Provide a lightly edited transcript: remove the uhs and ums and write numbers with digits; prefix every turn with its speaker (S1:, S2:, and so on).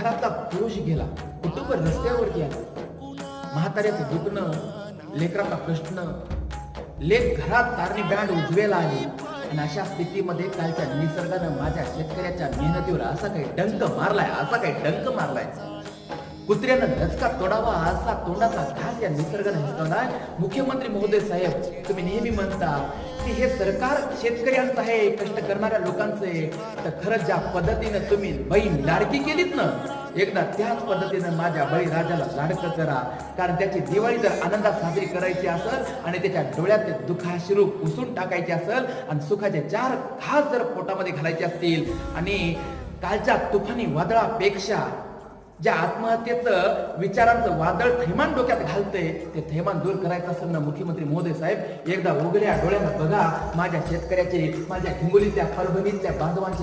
S1: घरातला पुरुष गेला, कुटुंब रस्त्यावरती आलं, म्हाताऱ्याचं दुखणं, लेकराचा प्रश्न, लेक घरात तारणी बँड उजवेला आली आणि अशा स्थितीमध्ये कालच्या निसर्गानं माझ्या शेतकऱ्याच्या मेहनतीवर असा काही डंक मारलाय कुत्र्यानं दचका तोडावा असा तोंडाचा घास या निसर्गानं हिसकावलाय. मुख्यमंत्री महोदय साहेब, तुम्ही नेहमी म्हणता की हे सरकार शेतकऱ्यांचं आहे, कष्ट करणाऱ्या लोकांचं आहे, तर खरंच ज्या पद्धतीनं तुम्ही बहीण लाडकी केलीत ना, एकदा त्याच पद्धतीनं माझ्या बळीराजाला लाडकं करा. कारण त्याची दिवाळी जर आनंदात साजरी करायची असेल आणि त्याच्या डोळ्यात दुःखाश्रू पुसून टाकायचे असेल आणि सुखाचे 4 घास जर पोटामध्ये घालायचे असतील आणि कालच्या तुफानी वादळापेक्षा ज्या आत्महत्येचं विचारांचं वादळ थैमान डोक्यात घालतंय ते थैमान दूर करायचं असेल ना मुख्यमंत्री महोदय साहेब, एकदा उघड्या डोळ्यानं बघा माझ्या शेतकऱ्याचे, माझ्या हिंगोलीतल्या, परभणीतल्या बांधवांचे